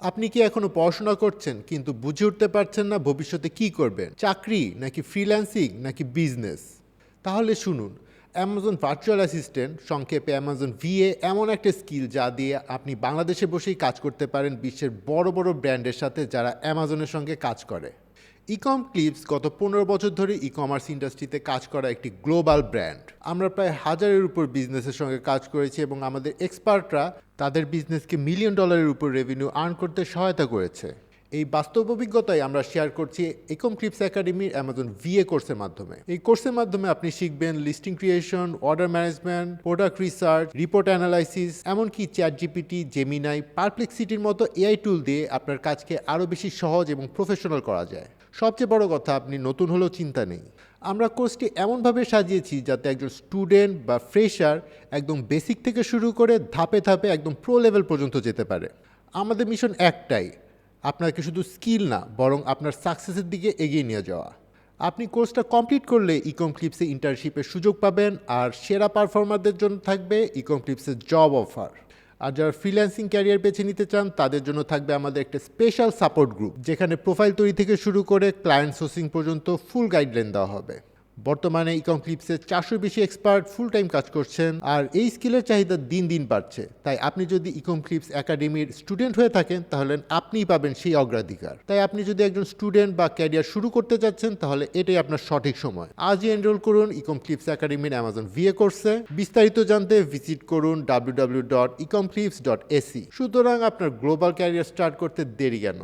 আপনি কি এখনো পড়াশোনা করছেন কিন্তু বুঝে উঠতে পারছেন না ভবিষ্যতে কি করবেন, চাকরি নাকি ফ্রিল্যান্সিং নাকি বিজনেস? তাহলে শুনুন, অ্যামাজন ভার্চুয়াল অ্যাসিস্ট্যান্ট, সংক্ষেপে অ্যামাজন ভিএ, এমন একটা স্কিল যা দিয়ে আপনি বাংলাদেশে বসেই কাজ করতে পারেন বিশ্বের বড় বড় ব্র্যান্ডের সাথে যারা অ্যামাজনের সঙ্গে কাজ করে। ইকম ক্লিপস গত 15 বছর ধরে ই কমার্স ইন্ডাস্ট্রিতে কাজ করা একটি গ্লোবাল ব্র্যান্ড। আমরা প্রায় হাজারের উপর বিজনেসের সঙ্গে কাজ করেছি এবং আমাদের এক্সপার্টরা তাদের বিজনেসকে মিলিয়ন ডলারের উপর রেভিনিউ আর্ন করতে সহায়তা করেছে। এই বাস্তব অভিজ্ঞতাই আমরা শেয়ার করছি ইকম ক্লিপস একাডেমির অ্যামাজন ভিএ কোর্সের মাধ্যমে। এই কোর্সের মাধ্যমে আপনি শিখবেন listing creation, order management, product research, report analysis, এমনকি চ্যাট জিপিটি, জেমিনাই, পারপ্লেক্সিটির মতো এআই টুল দিয়ে আপনার কাজকে আরও বেশি সহজ এবং প্রফেশনাল করা যায়। সবচেয়ে বড় কথা, আপনি নতুন হলেও চিন্তা নেই। আমরা কোর্সটি এমনভাবে সাজিয়েছি যাতে একজন স্টুডেন্ট বা ফ্রেশার একদম বেসিক থেকে শুরু করে ধাপে ধাপে একদম প্রো লেভেল পর্যন্ত যেতে পারে। আমাদের মিশন একটাই, আপনাকে শুধু স্কিল না বরং আপনার সাকসেসের দিকে এগিয়ে নিয়ে যাওয়া। আপনি কোর্সটা কমপ্লিট করলে ইকম ক্লিপসে ইন্টার্নশিপের সুযোগ পাবেন, আর সেরা পারফর্মারদের জন্য থাকবে ইকম ক্লিপসের জব অফার। আর যারা ফ্রিল্যান্সিং ক্যারিয়ার বেছে নিতে চান তাদের জন্য থাকবে আমাদের একটা স্পেশাল সাপোর্ট গ্রুপ, যেখানে প্রোফাইল তৈরি থেকে শুরু করে ক্লায়েন্ট সোর্সিং পর্যন্ত ফুল গাইডলাইন দেওয়া হবে। বর্তমানে ইকম ক্লিপসে 400 বেশি এক্সপার্ট ফুল টাইম কাজ করছেন, আর এই স্কিলের চাহিদা দিন দিন বাড়ছে। তাই আপনি যদি ইকম ক্লিপস একাডেমির স্টুডেন্ট হয়ে থাকেন তাহলে আপনিই পাবেন সেই অগ্রাধিকার। তাই আপনি যদি একজন স্টুডেন্ট বা ক্যারিয়ার শুরু করতে চাচ্ছেন তাহলে এটাই আপনার সঠিক সময়। আজই এনরোল করুন ইকম ক্লিপস একাডেমির অ্যামাজন ভিএ কোর্সে। বিস্তারিত জানতে ভিজিট করুন www.ecomclips.ac। সুতরাং আপনার গ্লোবাল ক্যারিয়ার স্টার্ট করতে দেরি কেন?